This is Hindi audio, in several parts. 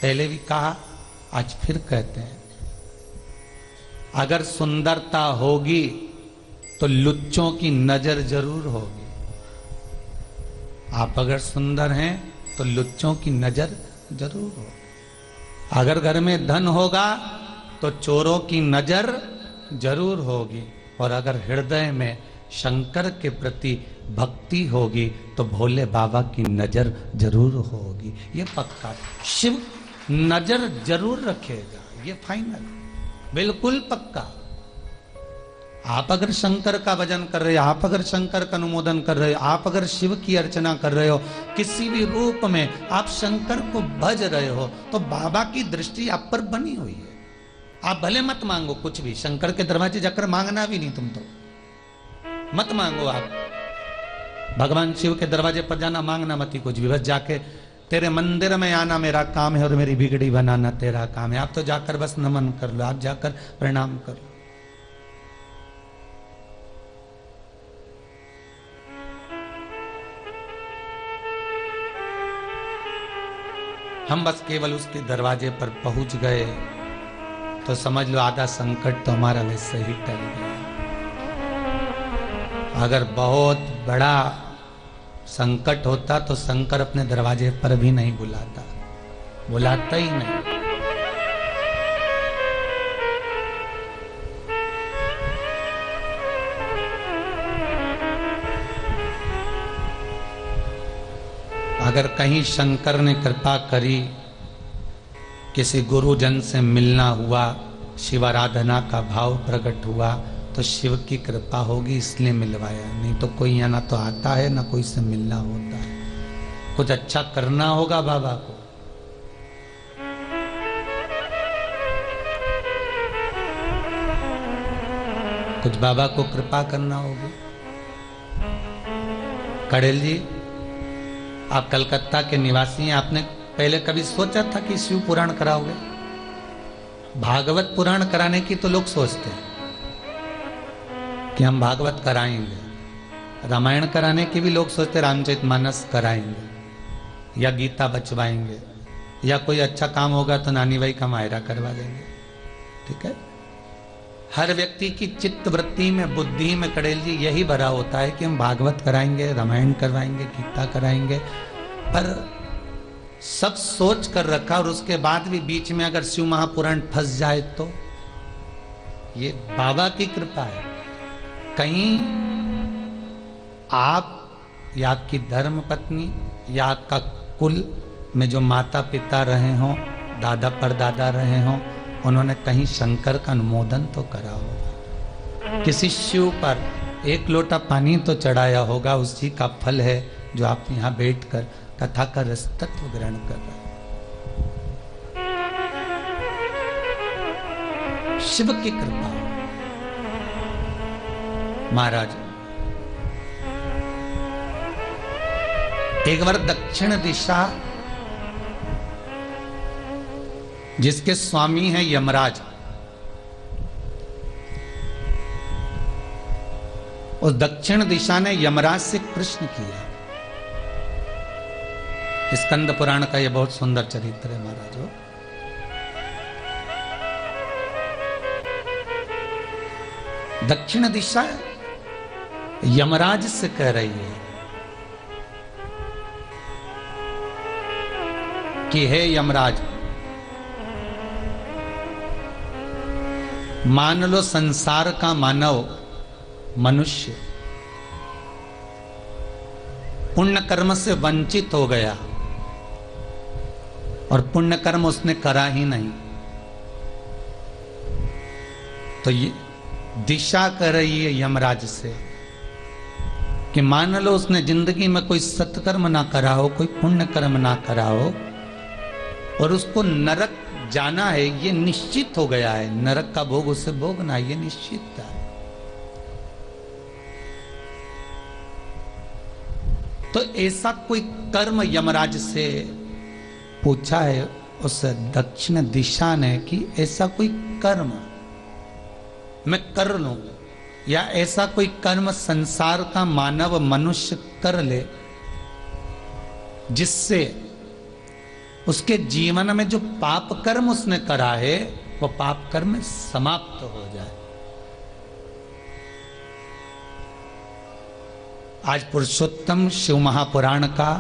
पहले भी कहा, आज फिर कहते हैं, अगर सुंदरता होगी तो लुच्चों की नजर जरूर होगी। आप अगर सुंदर हैं तो लुच्चों की नजर जरूर होगी। अगर घर में धन होगा तो चोरों की नजर जरूर होगी। और अगर हृदय में शंकर के प्रति भक्ति होगी तो भोले बाबा की नजर जरूर होगी। ये पक्का, शिव नजर जरूर रखेगा, ये फाइनल, बिल्कुल पक्का। आप अगर शंकर का भजन कर रहे हो, आप अगर शंकर का अनुमोदन कर रहे हो, आप अगर शिव की अर्चना कर रहे हो, किसी भी रूप में आप शंकर को भज रहे हो, तो बाबा की दृष्टि आप पर बनी हुई है। आप भले मत मांगो कुछ भी, शंकर के दरवाजे जाकर मांगना भी नहीं, तुम तो मत मांगो। आप भगवान शिव के दरवाजे पर जाना, मांगना मत ही कुछ भी, बस जाके तेरे मंदिर में आना मेरा काम है और मेरी बिगड़ी बनाना तेरा काम है। आप तो जाकर बस नमन कर लो, आप जाकर प्रणाम कर लो। हम बस केवल उसके दरवाजे पर पहुंच गए तो समझ लो आधा संकट तो हमारा वैसे ही टल गया। अगर बहुत बड़ा संकट होता तो शंकर अपने दरवाजे पर भी नहीं बुलाता, बुलाता ही नहीं। अगर कहीं शंकर ने कृपा करी, किसी गुरुजन से मिलना हुआ, शिवाराधना का भाव प्रकट हुआ, तो शिव की कृपा होगी इसलिए मिलवाया, नहीं तो कोई यहाँ ना तो आता है ना कोई से मिलना होता है। कुछ अच्छा करना होगा बाबा को। कुछ बाबा को कृपा करना होगी। कड़ेल जी, आप कलकत्ता के निवासी हैं, आपने पहले कभी सोचा था कि शिव पुराण कराओगे? भागवत पुराण कराने की तो लोग सोचते हैं कि हम भागवत कराएंगे, रामायण कराने की भी लोग सोचते रामचरितमानस कराएंगे, या गीता बचवाएंगे, या कोई अच्छा काम होगा तो नानी भाई का मायरा करवा देंगे। ठीक है, हर व्यक्ति की चित्त वृत्ति में, बुद्धि में कड़ेल जी यही भरा होता है कि हम भागवत कराएंगे, रामायण करवाएंगे, गीता कराएंगे। पर सब सोच कर रखा और उसके बाद भी बीच में अगर शिव महापुराण फंस जाए तो ये बाबा की कृपा है। कहीं आप या आपकी धर्म पत्नी या आपका कुल में जो माता पिता रहे हों, दादा परदादा रहे हों, उन्होंने कहीं शंकर का अनुमोदन तो करा होगा, किसी शिव पर एक लोटा पानी तो चढ़ाया होगा। उसी का फल है जो आप यहाँ बैठकर कथा का रस तत्व ग्रहण कर रहे हैं। शिव की कृपा महाराज। एक बार दक्षिण दिशा जिसके स्वामी हैं यमराज, उस दक्षिण दिशा ने यमराज से प्रश्न किया। स्कंद पुराण का यह बहुत सुंदर चरित्र है महाराजों। दक्षिण दिशा यमराज से कह रही है कि हे यमराज, मान लो संसार का मानव मनुष्य पुण्य कर्म से वंचित हो गया और पुण्य कर्म उसने करा ही नहीं, तो ये दिशा कर रही है यमराज से कि मान लो उसने जिंदगी में कोई सत्कर्म ना करा हो, कोई पुण्य कर्म ना करा हो और उसको नरक जाना है, ये निश्चित हो गया है, नरक का भोग उसे भोगना ये निश्चित है। तो ऐसा कोई कर्म यमराज से पूछा है उस दक्षिण दिशा ने कि ऐसा कोई कर्म मैं कर लूं, या ऐसा कोई कर्म संसार का मानव मनुष्य कर ले जिससे उसके जीवन में जो पाप कर्म उसने करा है वो पाप कर्म समाप्त हो जाए। आज पुरुषोत्तम शिव महापुराण का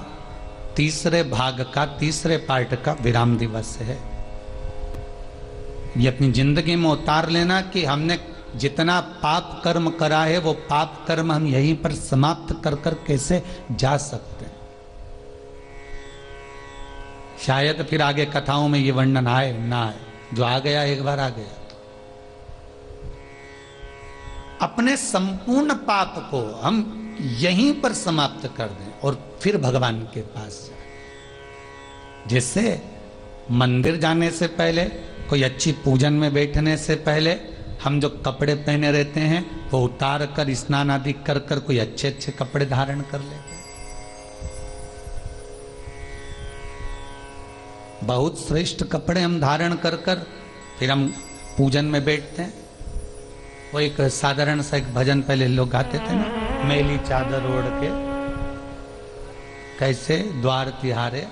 तीसरे भाग का तीसरे पार्ट का विराम दिवस है। ये अपनी जिंदगी में उतार लेना कि हमने जितना पाप कर्म करा है वो पाप कर्म हम यहीं पर समाप्त कर कर कैसे जा सकते हैं। शायद फिर आगे कथाओं में ये वर्णन आए ना आए, जो आ गया एक बार आ गया। अपने संपूर्ण पाप को हम यहीं पर समाप्त कर दें और फिर भगवान के पास जाए। जैसे मंदिर जाने से पहले, कोई अच्छी पूजन में बैठने से पहले हम जो कपड़े पहने रहते हैं वो उतार कर स्नान आदि कर कर कोई अच्छे अच्छे कपड़े धारण कर लेते हैं। बहुत श्रेष्ठ कपड़े हम धारण कर कर फिर हम पूजन में बैठते हैं। वो एक साधारण सा एक भजन पहले लोग गाते थे ना, मेली चादर ओढ़ के कैसे द्वार तिहारे।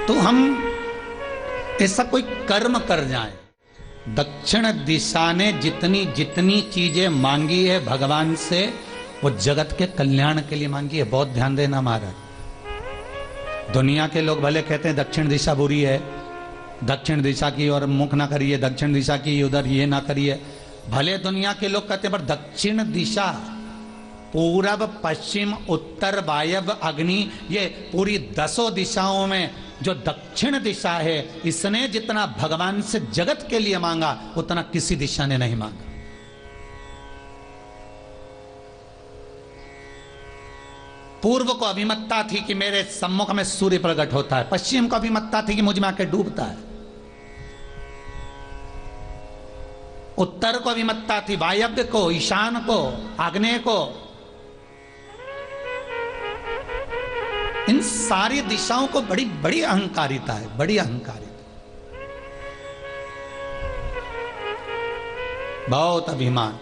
तो हम ऐसा कोई कर्म कर जाएं, दक्षिण दिशा ने जितनी जितनी चीजें मांगी है भगवान से वो जगत के कल्याण के लिए मांगी है। बहुत ध्यान देना महाराज। दुनिया के लोग भले कहते हैं दक्षिण दिशा बुरी है, दक्षिण दिशा की ओर मुख ना करिए, दक्षिण दिशा की उधर ये ना करिए। भले दुनिया के लोग कहते हैं पर दक्षिण दिशा, पूरब पश्चिम उत्तर वायव्य अग्नि, ये पूरी 10 दिशाओं में जो दक्षिण दिशा है, इसने जितना भगवान से जगत के लिए मांगा उतना किसी दिशा ने नहीं मांगा। पूर्व को अभिमत्ता थी कि मेरे सम्मुख में सूर्य प्रकट होता है, पश्चिम को अभिमत्ता थी कि मुझ में आके डूबता है, उत्तर को अभिमत्ता थी वायव्य को, ईशान को, आग्नेय को। इन सारी दिशाओं को बड़ी बड़ी अहंकारिता है, बड़ी अहंकारिता, बहुत अभिमान।